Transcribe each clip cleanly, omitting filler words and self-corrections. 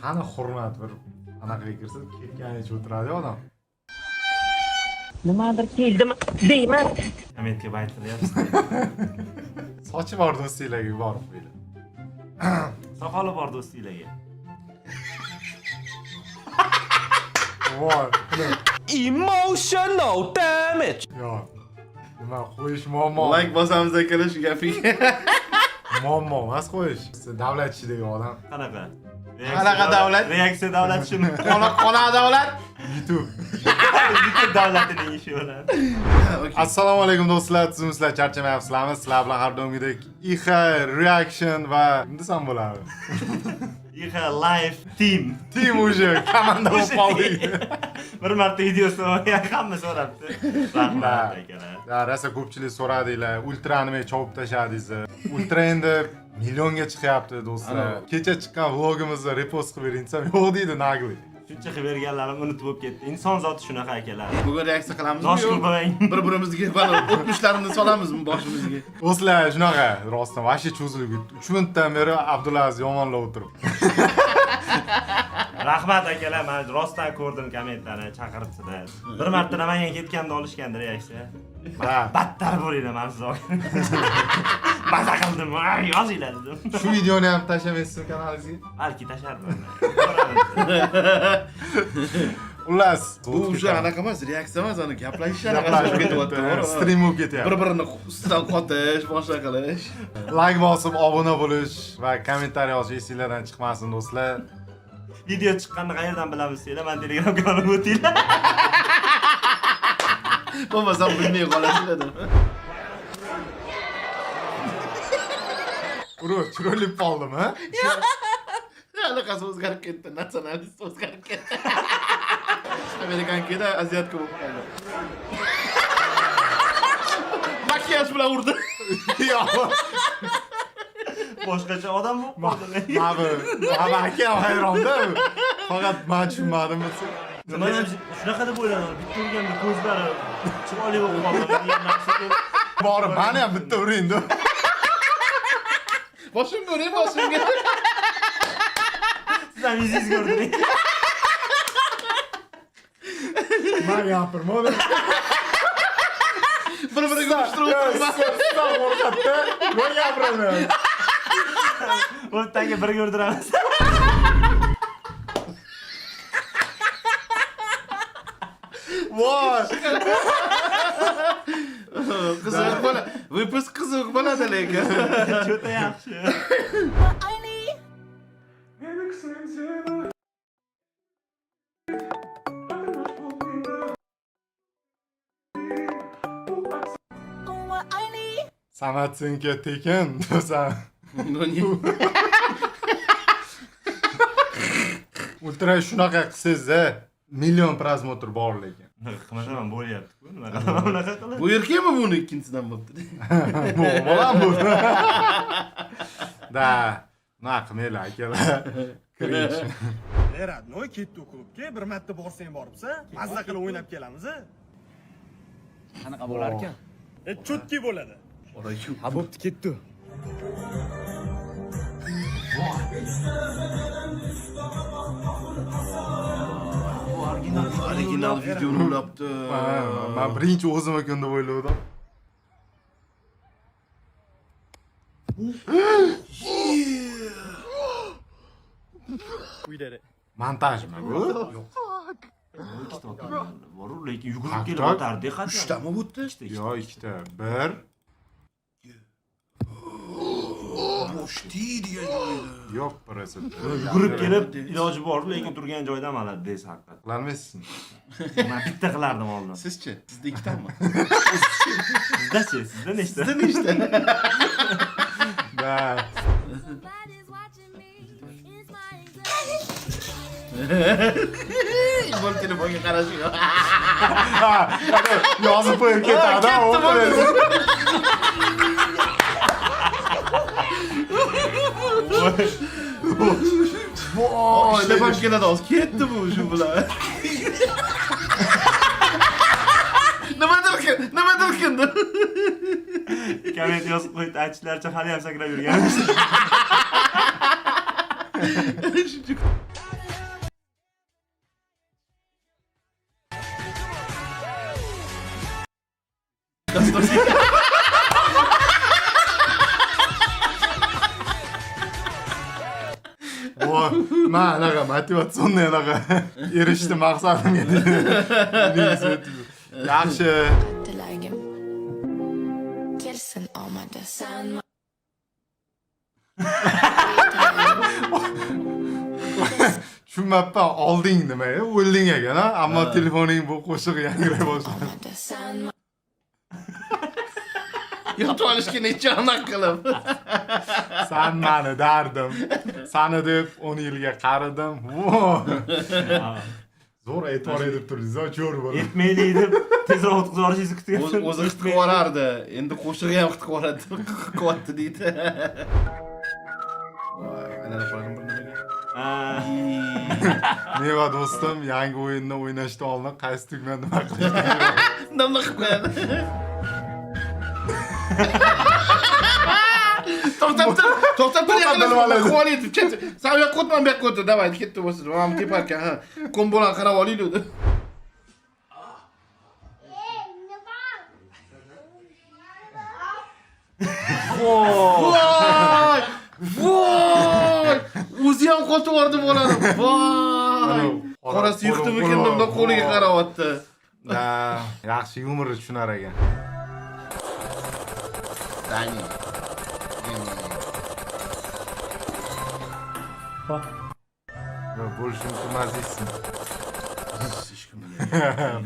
Qani hurmat bir anaqa kirsa, ketganicha o'tiradi odam. Nimadir keldimi deyman. Ametga baytilyapsiz. Sochi bor do'stinglarga yuborib qo'ydi. Soqoli bor do'stinglarga. Voy. Emotional damage. Yo. Nima qo'yish muammo. Like bosamiz akalar shu gapiga. Muammo emas qo'yish. Davlat ichidagi odam. Qanaqa? Qanaqa davlat? Reaksiya davlat shuni. Qona davlat. YouTube. YouTube davlatining ishi bo'ladi. Assalomu alaykum do'stlar, sizlar charchamayapsizlarmi? Sizlar bilan har doimgidek IX reaction va nima desam bo'ladi? IX live team. Team уже komanda bo'lib qoldik. Bir marta videosi hamma so'rabdi. Rahmat akalar. Rosa ko'pchilik so'radinglar, ultra nima chopib tashladingiz. Ultra endi millionga chiqyapti do'stlar. Kecha chiqqan vlogimizni repost qilib bering desam, yo'q deydi nagli. Shuncha qilib berganlarim unutib bo'lib ketdi. Inson zoti shunaqa akalar. Bugun reaksiya qilamizmi? Noshkil bo'lmang. Bir-birimizga o'tmishlarini solamizmi boshimizga? Do'stlar, shunaqa, rostdan vashcha cho'zilib ketdi. 3 minutdan beri Abdulaziz yomonlab o'tirib. Rahmat akalar, men rostdan ko'rdim kommentlarni, chaqiribsizlar. Bir marta Namangan ketganda olishgandi reaksiya. Battar bo'linglar, men siz maza qildim, yozinglar dedim. Shu videoni ham tashlamaysiz kanalingizga? Balki tashardim. Xullas, Bu o'sha anaqa emas, reaksiya emas, ana gaplashishlar aralashib ketyapti. Stream bo'lib ketyapti. Bir-birini ustidan qotish, boshqa qilish. Like bosib, obuna bo'lish va kommentariy yozish esingizdan chiqmasin do'stlar. Video chiqqanini qayerdan bilamiz sizlar? Men Telegram kanalimga o'tinglar. Bo'lmasam bilmay qolasizlar. Uro, chiroyli qoldimi? Anaqasi o'zgarib ketdi, nasionalist o'zgarib ketdi. Amerikankida aziyatga bo'lib qoldi. Makiyaj bilan urdi. Yo'q. Boshqacha odam bo'lib qoldi. Mana aka hayronda. Faqat men tushunmadim. Nima ham shunaqa deb o'yladim. Bitta urganda ko'zlari chiroyli bo'lib qoldi. Bor, meni ham bitta uringdi. Boshimga uring, boshimga. Siz ham yuzingiz ko'rdingiz. Men gapirmadim. Bir-biriga urishtirib o'tiribman. Sen o'rgatda, men gapiraman. O'rtaga birga o'rdiramiz. Voy! Qiziq bo'ladi. Выпуск qiziq bo'ladi lekin. Juda yaxshi. Samatsinga tekin do'sam. Ultra shunaqa qilsangiz-a, million prosmotr bor lekin. Qilmasam bo'lyapti-ku. Nima qilaman unaqa qilib? Bu erkakmi buni ikkinchidan bo'pti? Bolam bu. Da, nima qilmaylar akalar. Kiring. Radnoy ketdi klubga bir marta borsang boribsa, mazza qilib o'ynab kelamiz-a? Qanaqa bo'lar ekan? Chotki bo'ladi. Ha, bo'pti, ketdi. Original videoni ulabdi. Men birinchi o'zim ekan deb o'yladim. Montajmi bu? Yo'q. Borur, lekin yugurib kelib o'tardi. Uchtami bo'pti? Yo'q, ikkita. Bir. Boshdi degan joyda. Yo'q, birisi. Yugurib kelib iloji bor, lekin turgan joyda malad desa haqiqat. Qilolmaysizmi? Men bitta qilardim oldin. Sizchi? Sizda ikkitami? Sizda-chi? Sizda nechta? Sizda nechta? Da. Bol telefonga qarashiga. Yozib qo'yib ketadi, o'qiydi. Voy, telefon keladi, hozir ketdi bu shu bilan. Nimadir qildi. Komment yozib qo'yib aytishlaricha hali ham sakrab yurganmiz. Voy, men anaqa motivatsionniy anaqa erishdi maqsadimga dedi. Yaxshi. Dilegim kelsin omadi san Tushunmabman, olding nimaga? O'lding ekan, ammo telefoning bu qo'shiq yangray boshladi. omadi san Yotib olishga necha aniq qilib. Sen meni dardim. Sani deb 10 yilga qaridim. Zo'r e'tibor edib turdingiz, cho'r bo'lib. Yetmaydi deb tezroq o'tkazib yuborishingizni kutyapman. O'zi qilib olardi. Endi qo'shig'i ham qilib oladi. Qilyapti deydi. Voy, ana qo'ydim bir nimaga. Meva do'stim, yangi o'yinni o'ynashdan oldin qaysi tugmani nima qilishni Nima qilib qo'yadi? To'xtab tur, yaqinlashib qo'yib ketdi. Sen yo'q qo'tman, bu yoqqa o'tir, davay, ketdi bo'lsin. Mana teparkan, ha. Kombolan qarab olaylik. Voy! Voy! O'zi ham qotib yordi bo'ladi. Voy! Qorasi yuqdimikin deb qo'liga qarayapti. Yaxshi yumorni tushunar ekan. Dani. Bo'lishi mumkin emas deysiz.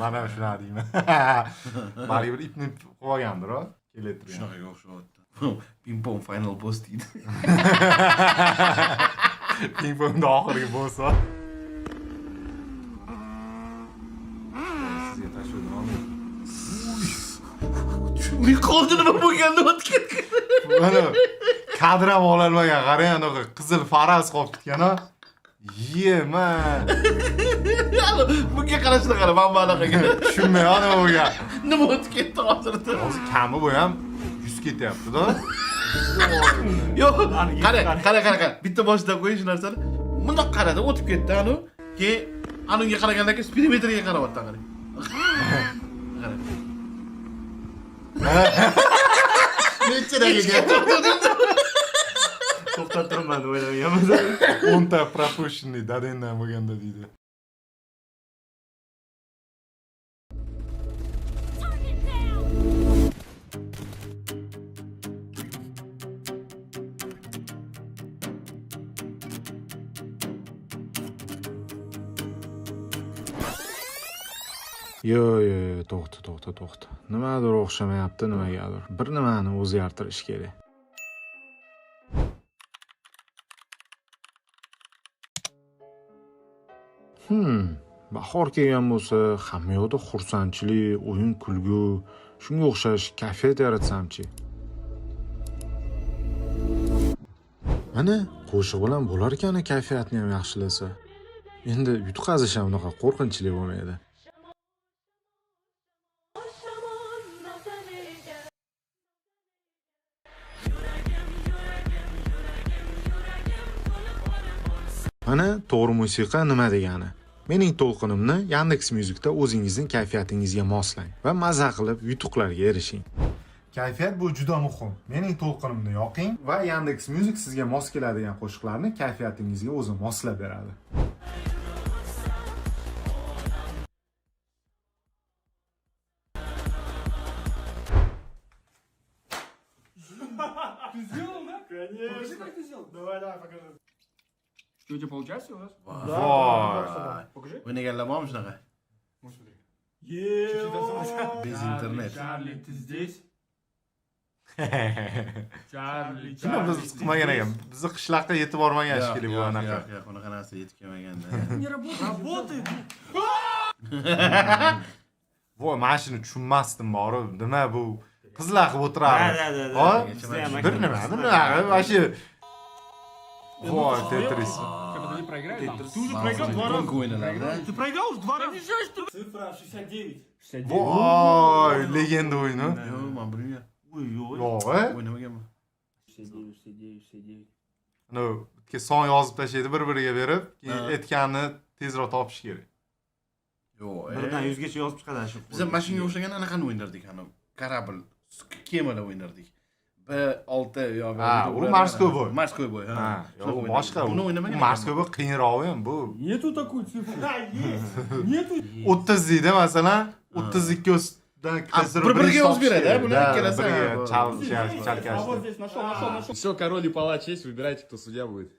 Mana shuna deyman. Balki bir ipni qo'yib olgandir-ku, keltirgan. Shunaqa o'xshayapti. Ping-pong final boss deydi. Ping-pongda oxirgi bo'lsa. Sizga tashladim. Uy qoldi nima bo'lganda o'tgan. Mana kadr ham ololmagan, qarang, anaqa qizil faraz qolib ketgan-a. Yema. Bunga qarashni qara, men bunaqaga. Tushunmay ana bo'lgan. Nima o'tib ketdi hozirda? Hozir kami bu ham 100 ketyapti-da. Yo'q, qara. Bitta boshidan qo'yish narsani. Bundoq qaradi, o'tib ketdi anu. Keyin anunga qaragandan keyin speedometrga qarayapti, qarang. Necha daqiqa? To'xtab turman deb o'ylaganman. 10 ta пропущенный dadendan bo'lganda deydi. Yo, to'xta. Nimadir o'xshamayapti, nimagadir. Bir nimani o'zgartirish kerak. Bahor kelgan bo'lsa, hamma yoqda xursandchilik, o'yin, kulgu, shunga o'xshash kayfiyat yaratsamchi. Mana qo'shiq bilan bo'lar ekan, kayfiyatni ham yaxshilasa. Endi yutqazish ham unaqa qo'rqinchli bo'lmaydi. Mana to'g'ri musiqa nima degani? Mening to'lqinimni Yandex.Music'da o'zingizning kayfiyatingizga moslang va maza qilib yutuqlarga erishing. Kayfiyat bu juda muhim. Mening to'lqinimni yoqing va Yandex.Music sizga mos keladigan qo'shiqlarni kayfiyatingizga o'zi moslab beradi. Что у тебя получается у вас? Voy. Покажи. O'ynaganlar shunaqa? Без internet. Чарли, ты здесь? Чарли, Shuni biz qilmagan ekan. Bizni qishloqqa yetib bormagan shekilli bu anaqa. Yo'q, unaqa narsa yetib kelmaganda. Не работает. Voy, men shuni tushunmasdim borib. Nima bu? Qizlar qilib o'tiradi. Bir nima? Vashi Voy, Tetris. Когда ты проиграешь? Ты уже Ma'lum, проиграл два раза. konk o'yinlarda. Ты проиграл уже два раза. Цифра 69. Voy, legenda o'yini. Yo'q, men bilmayman. Yo'q, O'ynamaganman. 69. No, ke son yozib tashlaydi bir-biriga berib, keyin aytganini tezroq topish kerak. Yo'q, Birdan 100 gacha yozib chiqadi shu. Biz ham mashinaga o'xshagan anaqani o'ynardik, ana kорабль, kemalar o'ynardik. B6 yo Ha, u морской бой. Морской бой, ha. Ha, yo'q, u boshqa. Buni o'ynamagan. Mорской бой qiyinrog'i ham bu. Нету такой цифры. Нету. 30 deydi masalan, 32 o'sdan bir-biriga o'zib beradi, bular ikkalasi. Biriga А вот chalkashdi. здесь нашел. Все, король и палач есть, выбирайте, кто судья будет.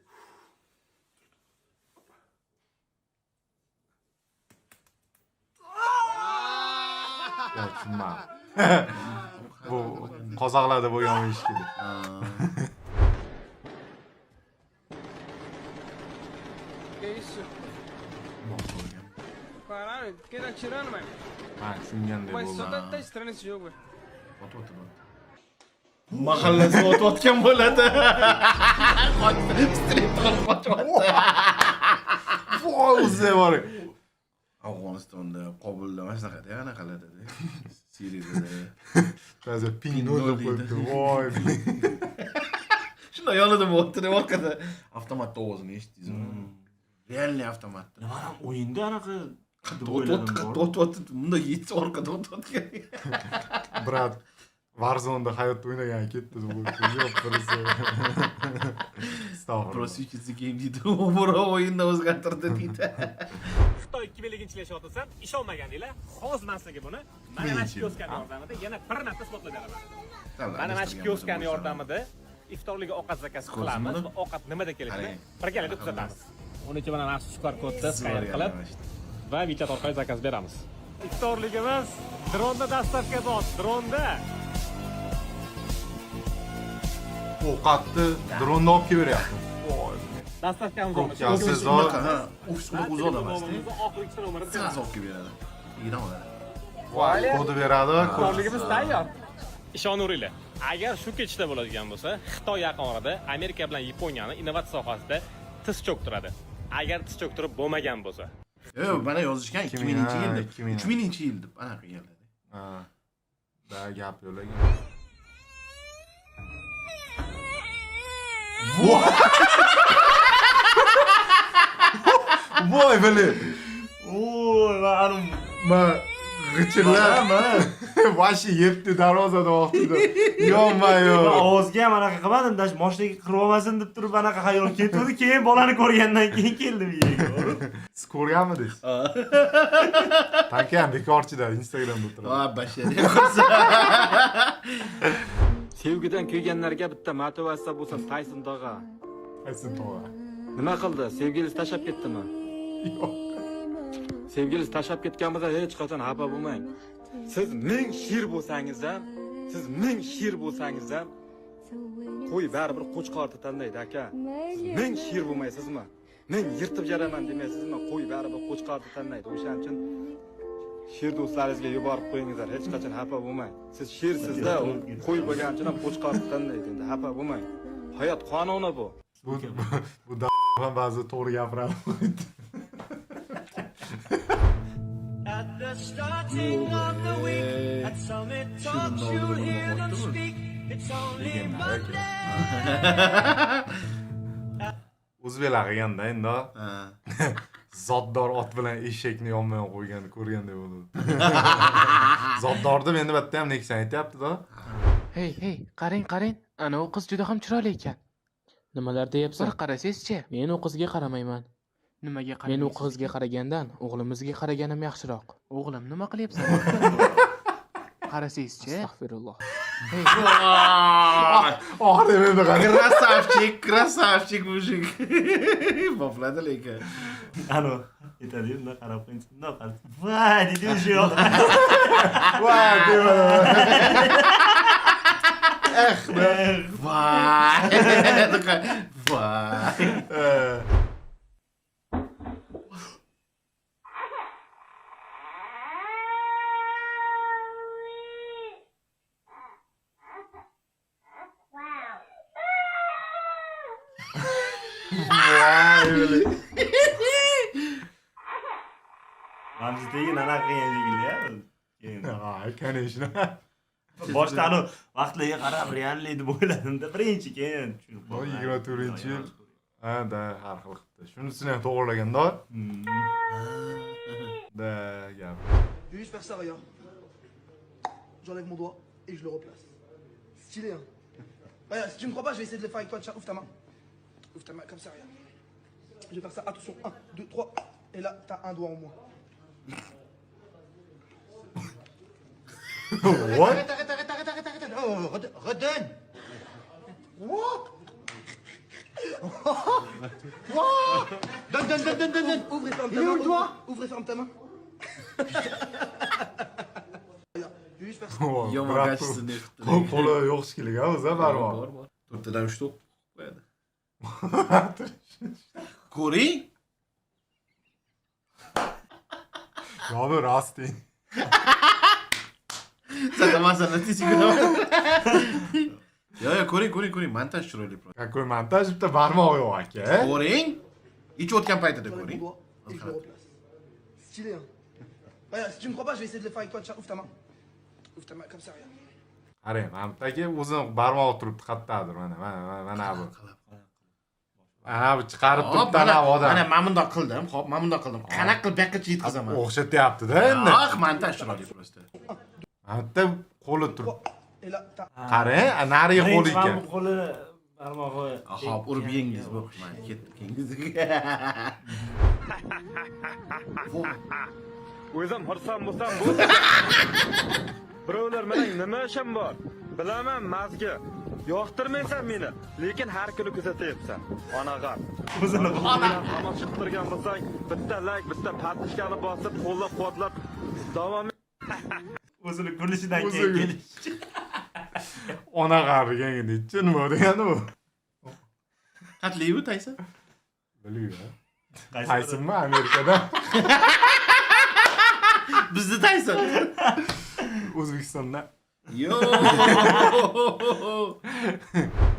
Yo'q, tushunmadim. Bu qozoqlarda bo'lgan ish edi. Que isso? Caralho, quem tá atirando, mano? Ha, tushunganday Mas só bo'ldi. tá estranho esse jogo, velho. Mahallasi o'tayotgan bo'ladi. Street qo'yapti. Voy, o'zi bor. Afg'onistonda, Qobulda mana shunaqada, anaqalarda. Siriyada. Hozir ping nol deb qo'yibdi. Voy. Shunda yonida o'tirib orqada avtomatda ovozini eshitdingiz. Realniy avtomatda. Men ham o'yinda anaqa O't bunda yetsa orqada o'tayotgan. Brat Warzone hayotda o'ynagan ketdi deb qo'yibdi. Yo'q, birisi. Astag'firullah. Prosvechisi game deydi. Umr o'yinda o'zgartirdi deydi. Xitoy 2000-yilda yashayotsan, ishonmagandinglar. Hozir men sizga buni mana mana shu kioskani yordamida yana bir marta isbotlab beraman. Mana mana shu kioskani yordamida iftorlikka ovqat zakaz qilamiz va ovqat nimada kelishini birgalikda kuzatamiz. Uning uchun mana maxsus QR kodni skan qilib va WeChat orqali zakaz beramiz. Iftorligimiz dronda dastavka bor, dronda. Ovqatni dronda olib kelaveryapti. Dastavkamiz bor. Siz Ofisga o'zi olamasdi. Oxirgi nomerni Saz olib beradi. Iran oladi. kodi beradi va iftorligimiz tayyor. Ishonaveringlar. Agar shu ketishda bo'ladigan bo'lsa, Xitoy yaqin orada Amerika bilan Yaponiyani innovatsiya sohasida tiz cho'ktiradi. Agar tiz cho'ktirib bo'lmagan bo'lsa. Yo'q, mana yozishgan 2000-yil deb. 2000-yil deb anaqa keldi. Ha. Da gap yo'lagan. Voy bile. Oy, Ma g'ichirlar. Vashi yebdi darvozada vaqtida. Yo'q. ovozga ham anaqa qilmadim, dash moshinaga qirib olmasin deb turib anaqa xayol ketdi. Keyin bolani ko'rgandan keyin keldim yerga. Siz ko'rganmidingiz? Tankan bekorchida Instagramda o'tiradi. Ha, bashariy. Sevgidan kuyganlarga bitta motivatsiya bo'lsin Tayson tog'a. Aysin to'g'ri. Nima qildi? Sevgilisi tashlab ketdimi? Yo'q. Sevgilisi tashlab ketgan bo'lsa hech qachon xafa bo'lmang. Siz 1000 shir bo'lsangiz ham, siz 1000 shir bo'lsangiz ham qo'y baribir qo'chqorni tanlaydi aka. 1000 shir bo'lmaysizmi? Men yirtib jaraman demaysizmi? Qo'y baribir qo'chqorni tanlaydi. O'shaning uchun shir do'stlaringizga yuborib qo'yingizlar, hech qachon xafa bo'lmang. Siz shirsizda, qo'y bo'lgani uchun ham qo'chqorni tanlaydi. Endi xafa bo'lmang. Hayot qonuni bu. Bu ham ba'zi to'g'ri gapiradi. At the starting of the week, at Summit Talk, you'll hear them speak. It's only Monday. O'zbeklar qilganda endi zoddor ot bilan eshakni yonma qo'yganini ko'rgandek bo'ldi. Zoddorda menda bitta ham Nexia aytayapti-da. Hey, qarang. Ana u qiz juda ham chiroyli ekan. Nimalar deyapsan? Bir qarasangizchi. Men u qizga qaramayman. Nimaga qaramaysan? Men u qizga qaragandan o'g'limizga qaraganim yaxshiroq. O'g'lim nima qilyapsan? Qarasangizchi. Astagfirulloh. Oxirida menda qara. Krasavchik mujik. Bopladi lekin. Ano, aytadi, bunday qarab qo'yinsin. Bunday qarab. Voy, dedi o'sha yo'q. Voy, deyman. Voy. Ramziddagi anaqa qiyinligini ya. Ha, конечно. Boshda anu vaqtlarga qarab realniy deb o'yladimda, birinchi keyin tushunib qoldim. 24-yil. Ha, da har xil qilibdi. Shunisini ham to'g'rilaganda. Da gap. Juste faire ça, regarde. j'enlève mon doigt et je le replace. Stylé, hein. Regarde, si tu me crois pas, je vais essayer de le faire avec toi. Tiens, ouvre ta main. Ouvre ta main comme ça, regarde. Je vais faire ça, attention, 1, 2, 3. Et là, t'as un doigt en moins. What? Arrête. Oh, redonne. What? Donne. Ouvre et ferme ta main. Il est où le doigt? Ouvre et ferme ta main. Regarde, je vais juste faire ça. Yomagachsin Qo'li yo'q shekilli o'zi barmoq. To'rttadan 3 to'q qo'yadi. Ko'ring. Yo'q, rosting. Zaten masala tezgina. Yo, ko'ring, montaj chiroyli просто. Какой montaj, bitta barmoq yo'q aka. Ko'ring. Ichib o'tgan paytida J'enlève mon ko'ring. doigt et je le replace. Stylé, hein. Regarde, si tu me crois pas, je vais essayer de le faire avec toi. Tiens, ouvre ta main. Ouvre ta main comme ça, regarde. Qarang, Mamtaka o'zini barmog'i turibdi qattadir mana bu. Ana bu chiqarib turibdi ana odam. Mana men bundoq qildim. Xo'p, men bundoq qildim. Qanaqa qilib buyoqqa yetkazaman? O'xshatyapti-da endi. Yo'q, montaj chiroyli просто. Bitta qo'li turibdi. Et là, t'as Qarang, nariga qo'li ekan. Qo'li barmog'i. Hop, urib yengiz bo'pman. Ketdingiz. O'zim xursand bo'lsam bu. Birovlar mening nima ishim bor? Bilaman, mazga. Yoqtirmaysan meni, lekin har kuni kuzatyapsan. Onaga. O'zini Hamon chiqib turgan bo'lsang, bitta like, bitta patishkani bosib, qo'llab-quvvatlab davom o'zini kulishidan keyin kelish. Ona qariganga nima degani u? Qatliyu Tayson? Bilmayman. Taysonmi Amerikada? Bizni Tayson. O'zbekistonda. Yo.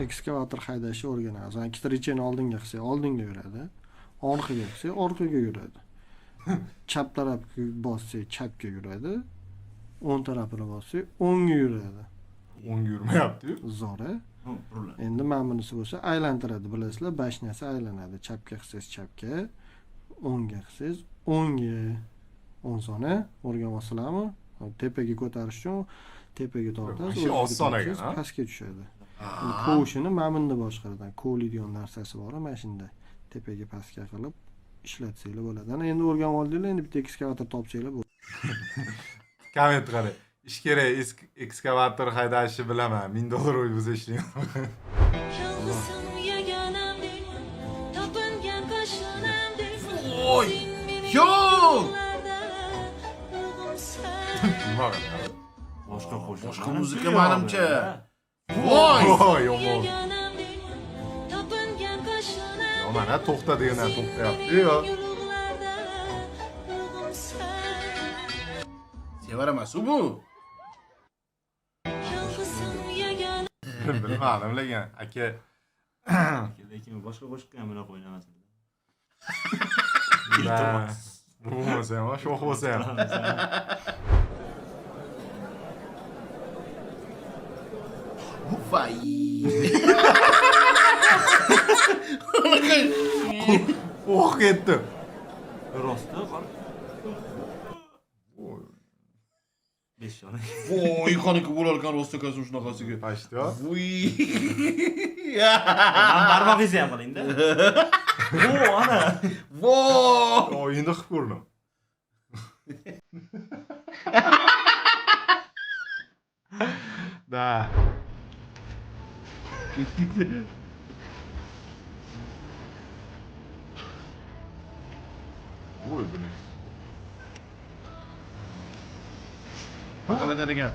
Ekskavator haydashni o'rganamiz. Ikkita recheni oldinga qilsa, oldinga yuradi. Orqaga qilsa, orqaga yuradi. Chap tarafga bossa, chapga yuradi. O'ng tarafini bossa, o'ngga yuradi. O'ngga yurmayapti-yu. Zo'ra. Endi mana bunisi bo'lsa, aylantiradi, bilasizlar, bashnasi aylanadi. Chapga qilsangiz chapga, o'ngga qilsangiz o'ngga. O'ng-sona o'rganmasizlarmi? Tepaga ko'tarish uchun tepaga tortasiz, Shu oson ekan, ha? pastga tushadi. Qo'shini mana bunda boshqaradi. Qo'liydigan narsasi bor, mana shunda. Tepaga pastga qilib ishlatsanglar bo'ladi. Ana endi o'rganib oldinglar, endi bitta ekskavator topsanglar bo'ladi. Komment qarang. Ish kerak, ekskavator haydashni bilaman. $1000 o'y biz ishlayman. Oy! Yo! Nima Boshqa qo'shiq. Boshqa muzika menimcha. Voy! Voy, yomon. Yo, mana to'xta degandan to'xtayapti-yu. Sevar emas bu. Bilmadim lekin aka. Lekin boshqa qo'shiqqa ham buni qo'ynamas. Bu bo'lsa ham, sho'x bo'lsa ham. Vay. O'q ketdi. Rosti, qor. 5 yona. Voy, qaniki bo'larkan rostakasi shunaqasiga. Pashto. Voy. Men barmog'ingizni ham qiling-da. Vo, ana. Voy. O'yinni qilib ko'rdim. Da. Voy buni. Bakalım ekan.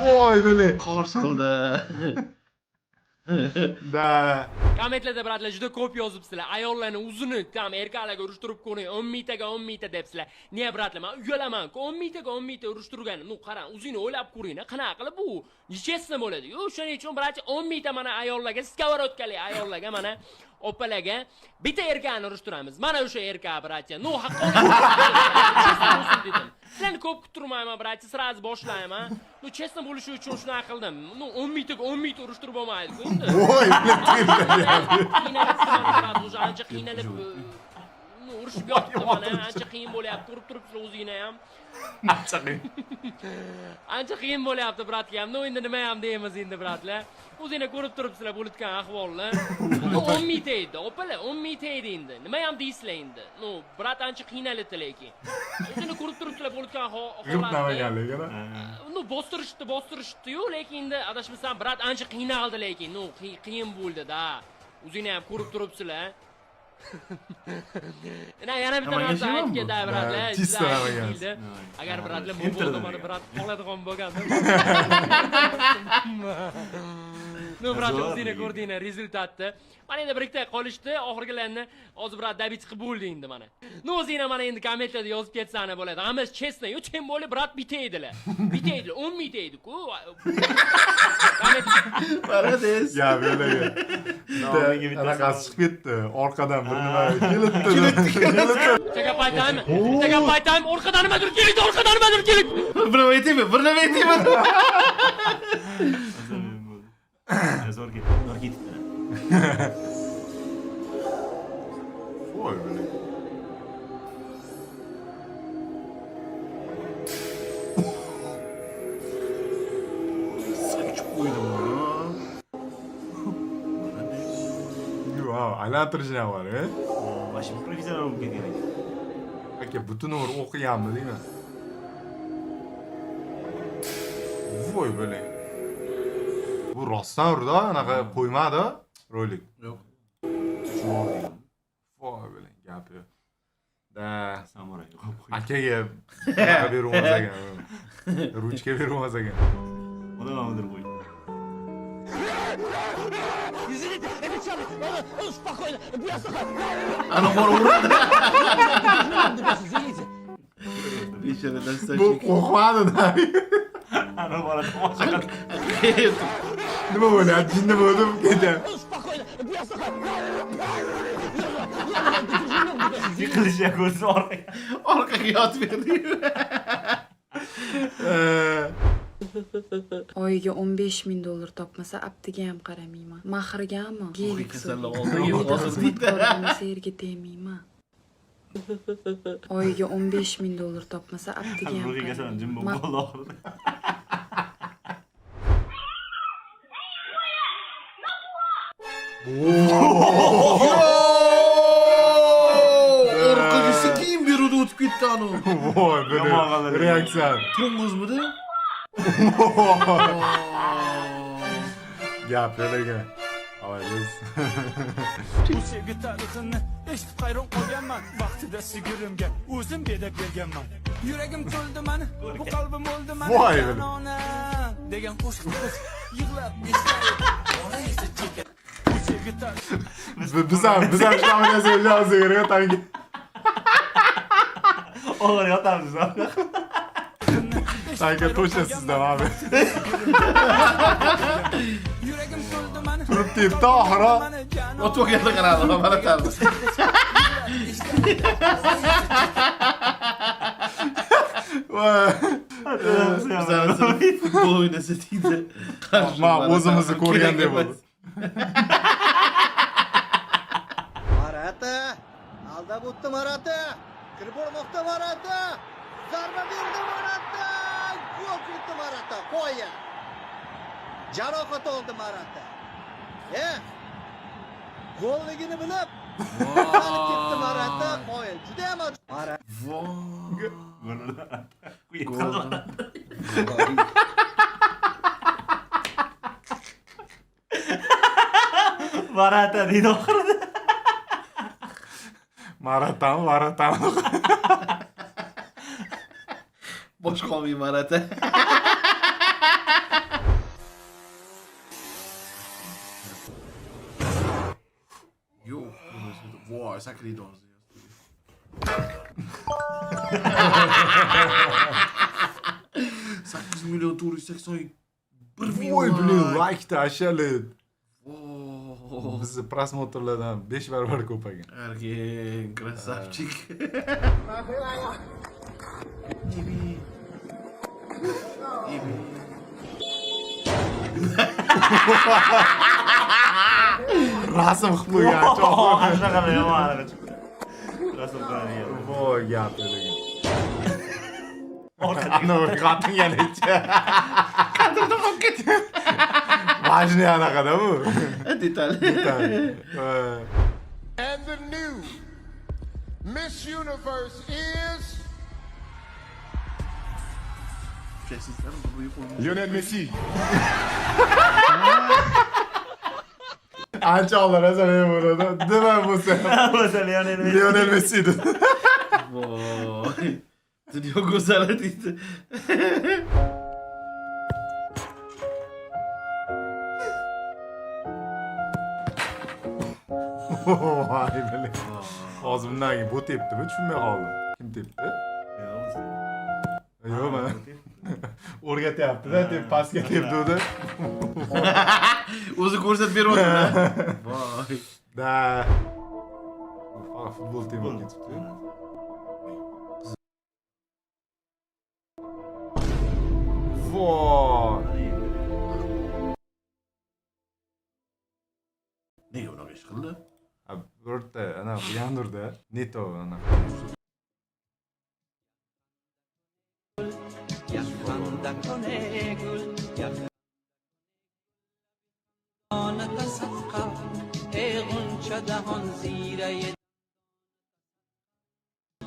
Voy buni. Qors qildi. Da. Kommentlarda biratlar juda ko'p yozibsizlar. Ayollarni uzuni tam erkaklarga urushtirib ko'ring. 10 mingtaga 10 mingta debsizlar. Niye biratlar? Men uyalaman-ku 10 mingtaga 10 mingta urushtirgan. Nu qarang, o'zingni o'ylab ko'ring-a. Qanaqa qilib bu? Nechasi bo'ladi? Yo, shuning uchun biratlar 10 mingta mana ayollarga, skavarotkali ayollarga mana opalarga bitta erkakni urushtiramiz. Mana o'sha erkak biratlar. Nu haqqoniy. Sizlarni ko'p kuttirmayman biratlar, sразу boshlayman. Nu chestno bo'lishi uchun shunaqa qildim. Nu 10 mingtaga 10 mingta urushtirib olmaydi-ku endi. Voy, Qiynalib, ancha qiynalib urushib yotibdi mana. Ancha qiyin bo'lyapti. Turib turibsizlar o'zinglar ham. Ancha qiyin bo'lyapti, bratkam. No, endi nima ham deymiz endi, bratlar. O'zinglar ko'rib turibsizlar bo'layotgan ahvolni. 10 ming edi, opalar, 10 ming edi endi. Nima ham deysizlar endi? No, brat ancha qiynalibdi lekin. O'zinglar ko'rib turibsizlar bo'layotgan holatni. No, bostirishdi-yu, lekin endi adashmasam brat ancha qiynaldi lekin. No, qiyin bo'ldi-da. O'zinglar ham ko'rib turibsizlar. Yana bitta narsa aytganda bratlar, agar bratlar bu bo'lmadi, brat qoladigan bo'lganda. No, bratlar o'zinglar ko'rdinglar rezultatni. Mana endi birikda qolishdi, oxirgilarni hozir brat dabit qilib bo'ldi endi mana. No, o'zinglar mana endi kommentlarda yozib ketsanglar bo'ladi. Hammasi chestnoy, tем более brat bitaydilar. Bitaydilar, 10 ming edi-ku. Parades. Ya böyle. Anaqasi chiqib ketdi. Orqadan bir nima kelibdi. Chaka paytaymi? Orqadan nimadir keldi, orqadan nimadir keldi. Bir nima aytaymi? Zo'r ketibdi. Voy böyle. Aylantirishlar var he? Başım profesyonel olib ketgan. Aka butun umr o'qiganmi deymi? Voy böyle. Bu rostdan urdi, anaqa qo'ymadi rolik. Yo'q. Voy böyle gapi. Da, Samuray. akaga bermas ekan. Ruchka bermas ekan. Odamlardir qo'y. Ana bor uradi. Bechara dastan Bu qo'rqmadi-da. Ana bola tomosha qildi. Nima bo'lyapti? Jinni bo'ldim ketdi. Yiqilishga ko'rsa orqaga yotib berdi. Oyiga 15 ming dollar topmasa, aptiga ham qaramayman. Mahrigami? Gelik kasallar oldiga serga tegmayman. Oyiga 15 ming dollar topmasa, aptiga ham ruhiga san jim bo'lib qoldi oxirida. Orqaga sekin beruvdi o'tib ketdi anu. Voy böyle reaksiya. To'ng'izmidi? Gapiragan. Avaysiz. Bu sevgi tarixini eshitib hayron qolganman. Vaqtida sigirimga o'zim bedab berganman. Yuragim to'ldi mani, bu qalbim o'ldi mani. Voy degan qo'shiq yig'lab eslaydi. Ona esa chekat. Bu sevgi tarixini Biz ham shunaqa so'zlaymiz tangi. Og'ir yotamiz. Sanki to'shasizdan abi. yuragim to'ldi mani. Turib tepdi oxiri. O'tib keldi qaradi, mana tardi. Bizlar futbol o'ynasa deydi. Ma o'zimizni ko'rgandek bo'ldi. Marata! Aldab o'tdi Marata! Kirib bormoqda Marata! Zarba berdi Marata! Gol kiritdi Marata! Qo'ya! Jarohat oldi Marata. Golligini bilib, ketdi Marata, qo'ya. Juda ham Marata. Marata deydi oxirida. Maratan. Bosh qolmay Marata. Yo'q, voy, sakriydi hozir. 8 million 481 million. Voy blin, like tashali. Bizni prosmotrlardan 5 barobar ko'paygan. Ergen, krasavchik. Rasm qilib qo'ygan. Shunaqa yomon. Rasulxon. Voy gapirgan. Ana xotin yana ichi. Kadrda qolib ketdi. Majni anaqada bu. Detal. And the new Miss Universe is Lionel Messi. Ancha oldin azalay bo'ladi. Nima bo'lsa. Bo'lsa Lionel Messi. Lionel Messi edi. Voy. Dunyo go'zali deydi. Voy bilaman. Hozir bundan keyin bu tepdimi tushunmay qoldim. Kim tepdi? Yo'q, men o'rgatyapti-da, deb pastga tepdi uni. O'zi ko'rsatib beryapti-da. Voy. Da. Futbol tepib ketibdi. Voy. Nega unaqa ish qildi? Birta ana yandurda neto ana. Yaqanda kone gul, yaqanda tasaqqa, ey g'uncha dahon ziray.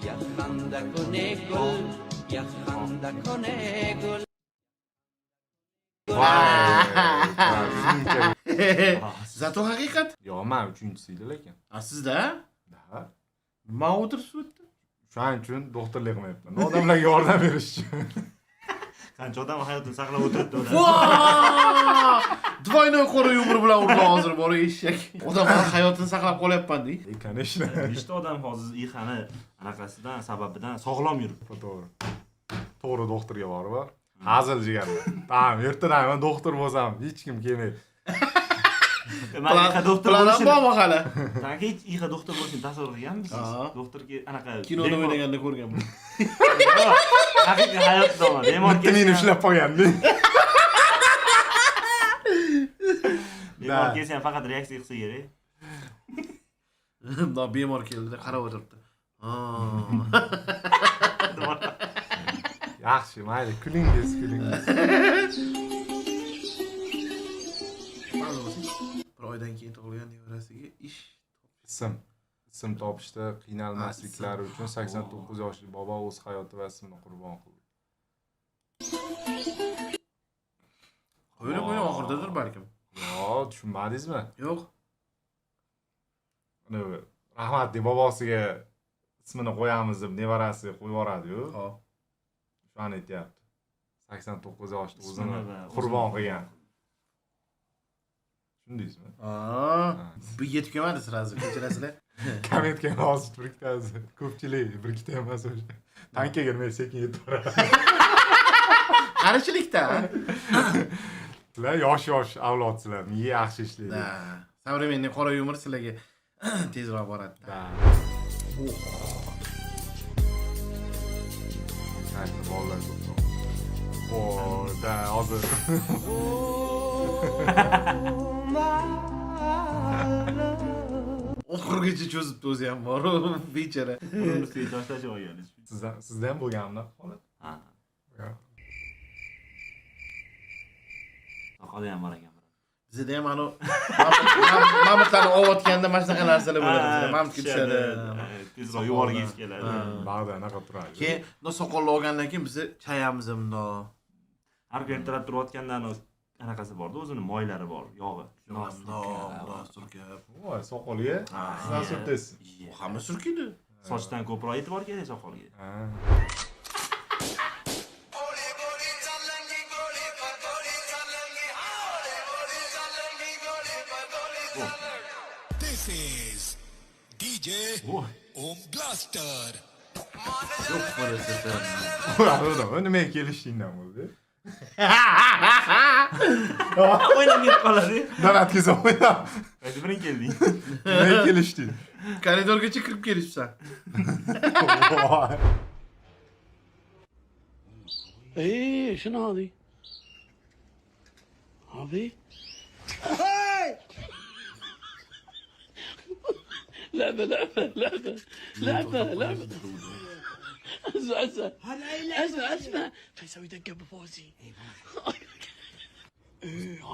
Yaqanda kone gul, yaqanda kone gul. Zato haqiqat. Yo'q, men 3-sida lekin. Sizda? Da. Nima o'tiribdi? Shuning uchun doktorlik qilmayapman. Odamlarga yordam berish uchun. Qancha odam hayotini saqlab o'tiribdi ular. Dvoynoy qora yumru bilan urdi hozir bor eshak. Odamlar hayotini saqlab qolyapman dey. Конечно. Nechta odam hozir ixani anaqasidan sababidan sog'lom yuribdi. To'g'ri. To'g'ri doktorga borib, hazil jigarlar. Tamam, ertadan men doktor bo'lsam, hech kim kelmaydi. Men ixa doktor bo'lishim bormi hali? Tanki ixa doktor bo'lishni tasavvur qilganmisiz? Doktorga anaqa kinoda o'ynaganda ko'rganman. Haqiqiy hayotda bor. Bemor meni ushlab qo'ygan-da. Bemor kelsa ham faqat reaksiya qilsa kerak. Bundoq bemor keldi, qarab o'tiribdi. Yaxshi, mayli, kulingiz. Bir oydan keyin tug'ilgan nevarasiga ish ism topishda qiynalmasliklari uchun 89 yoshli bobo o'z hayoti va ismini qurbon qildi. Qo'yib oxirdadir balkim. Yo'q, tushunmadingizmi? Yo'q. Rahmatli bobosiga ismini qo'yamiz deb nevarasiga qo'yib yuboradi-yu. Xo'p. Shuni aytyapti. 89 yoshda o'zini qurbon qilgan. Tushundingizmi? Bu yetib kelmadi sirazi, kechirasizlar. Kommentga yozib biriktazi. Ko'pchilik birikta emas o'sha. Tankaga nima sekin yetib boradi. Qarichilikda. Sizlar yosh avlodsizlar, menga yaxshi ishlaydi. Современный qora yumor sizlarga tezroq boradi. Qaysi bolalar ko'proq. Da, hozir. Oxirgacha cho'zibdi o'zi ham bor, bechara. Uni ustiga tashlashib olgansiz. Sizda ham bo'lganmi holat? Ha. Soqoli ham bor ekan. Bizda ham ana mamutlarni ovotganda mana shunaqa narsalar bo'ladi. Mamut ketishadi. Tezroq yuborgingiz keladi. Bag'da anaqa turadi. Keyin soqolni olgandan keyin biz chayamiz bundoq. Har kun ertalab turayotgandan anaqasi bor-da, o'zini moylari bor, yog'i. Surkab. Voy, soqolga sizlar surtasiz. Hamma surkiydi. Sochdan ko'proq e'tibor kerak soqolga. This is DJ Om Blaster. Yo'q, qarasam. Nimaga kelishingdan bo'ldi? O'ynab qoladi. Davlatga o'ynab. Qaysi biring kelding? Nimaga kelishding? Koridorgacha kirib kelishibsan. شنو هذه؟ هذه؟ لعبة لعبة لعبة لعبة لعبة اسمع اسمع اسمع فيسوي دقة بفوزي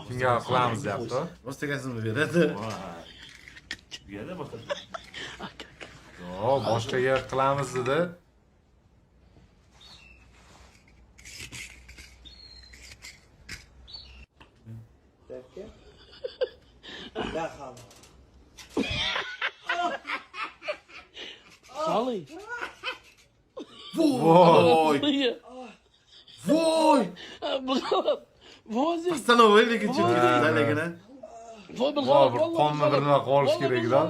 Kimga qilamiz deyapti? Boshqasini beradi. Bu yerda boshqa. Yo'q, boshqaga qilamiz dedi. صالي Voy. Voy. بالغلط فوزي Остановили chiqdi. فوق بالغلط Qonni bir nima qolish kerak-da.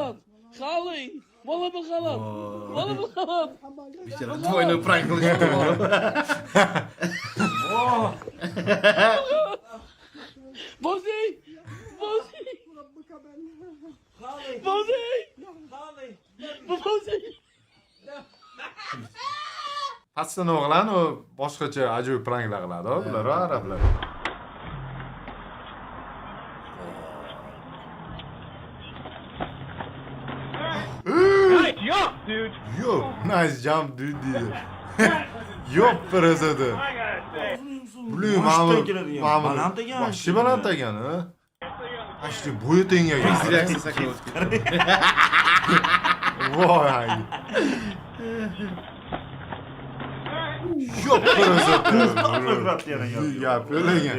خالي والله بالغلط والله بالغلط Bichara двойной prank qilishdi. فوزي فوزي فوزي فوزي Pastdan o'g'lan u boshqacha ajoyib pranklar qiladi, bular arablar. Jump, dude. Yo, nice jump dude dedi. Yo'q prezidi. Bular ma'mur. Vahshiy baland ekan, ha? Ashti bo'yi tengagan. Reaksiya Sakalovskiy. Voy. Yo'q prezidi. Gap yo'lagan.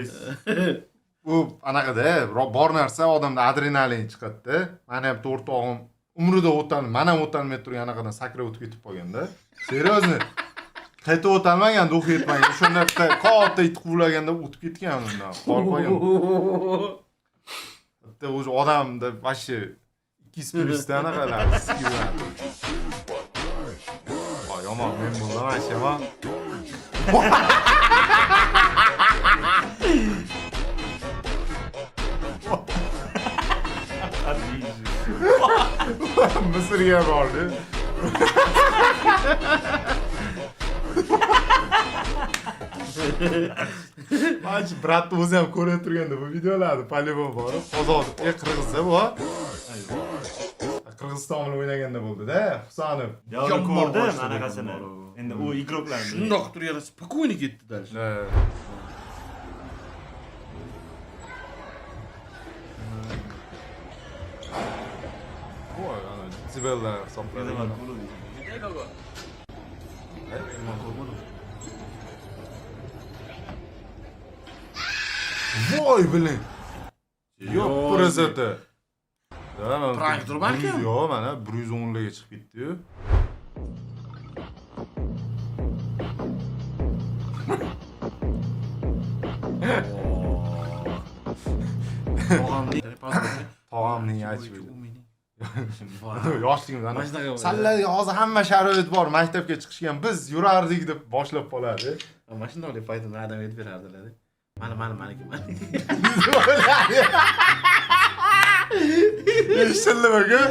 U anaqada bor narsa odamda adrenalin chiqadi. Mana ham to'rtog'im umrida mana ham o'tolmay turgan anaqadan sakrab o'tib ketib qolganda. Seryozni. Qaytib o'tolmagan, duh yetmagan. O'shanda katta it quvlaganda o'tib ketgan undan. Qol qo'ygan. Bitta o'sha odamda vashi 2 spiristda anaqalar skilladi. Voy, yomon men bundan ashama. Misrga bordi. Manchi bratni o'zi ham ko'rib turganda bu videolarni polibon borib, Qozog'da, Qirg'izda bu. Qirg'iziston bilan o'ynaganda bo'ldi-da, Husanov. Yo'q, ko'rdim anaqasini. Endi u igroklarni. Shundoq turganda spokойно ketdi dalish. Voy, ana zibellar hisoblanadi. Voy biling. Yo'q, prezidenti. Prank turbarkan? Yo'q, mana 110 larga chiqib ketdi-yu. Tog'amning aytib yoshligimdan sallarga hozir hamma sharoit bor, maktabga chiqishgan biz yurardik deb boshlab qoladi. Mana shunday paytda adam aytib berardilar. Maniki. Eshitildimi-ku?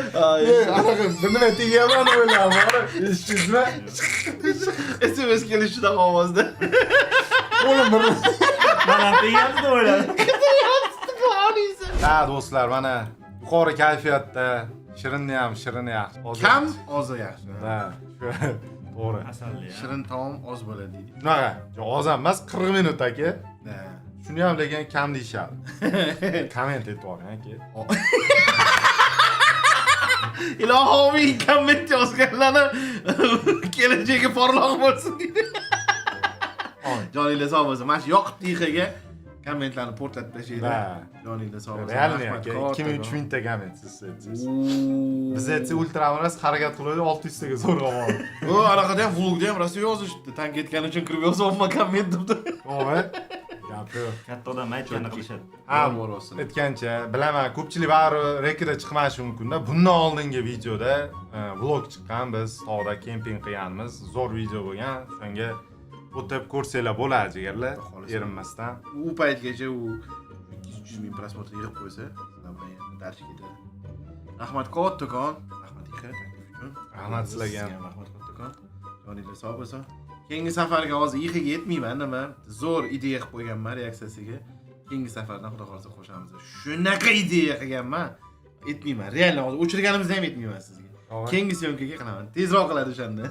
Anaqa nima tegaman o'ylayapman. Eshitdingizmi? SMS kelishida ovozda. Qo'lim bir Mana tegadi deb o'yladim. Ha, do'stlar, mana yuqori kayfiyatda shirinni ham shirini yaxshi. Kam ozi yaxshi. Ha, to'g'ri. Asalli. Shirin taom oz bo'ladi deydi. Bunaqa, oz emas, 40 minut aka. Ha. Shuni ham lekin kam deyishadi. Komment aytib qo'ying aka. Ilohoviy komment yozganlarni kelajagi porloq bo'lsin deydi. Joninglar sog' bo'lsin. Mana shu yoqib tiqiga kommentlarni portlatib tashlaydi. Joninglar sog' bo'lsin. Realni aka, 2000-3000 ta komment siz aytsangiz. Biz aytsa ultramaras harakat qiladi 600 taga zo'rg'a bordi. O, anaqada ham vlogda ham rosa yozishdi. Tank ketgani uchun kirib yozolma komment debdi. To'g'ri. Gapir. Katta odam aytganini qilishadi. Ha, aytgancha, bilaman, ko'pchilik baribir rekida chiqmashi mumkin-da. Bundan oldingi videoda vlog chiqqan, biz tog'da kemping qilganmiz. Zo'r video bo'lgan. Shunga o'tib ko'rsanglar bo'ladi, jigarlar. Erinmasdan. U paytgacha u 200 ming prosmotr yig'ib qo'ysa, sizlar bilan darcha ketadi. Rahmat kattakon. Rahmat taklif uchun. Rahmat sizlarga ham. Rahmat kattakon. Joninglar sog' bo'lsin. Keyingi safarga hozir ixiga yetmayman, nima? Zo'r ideya qilib qo'yganman reaksiyasiga. Keyingi safardan xudo xolisa qo'shamiz. Shunaqa ideya qilganman. Yetmayman. Realni hozir o'chirganimizda ham yetmayman sizga. Keyingi syomkaga qilaman. Tezroq qiladi o'shanda.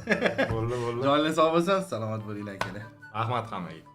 Bo'ldi. Joyinglar sog' bo'lsin, salomat bo'linglar akalar. Rahmat hammaga.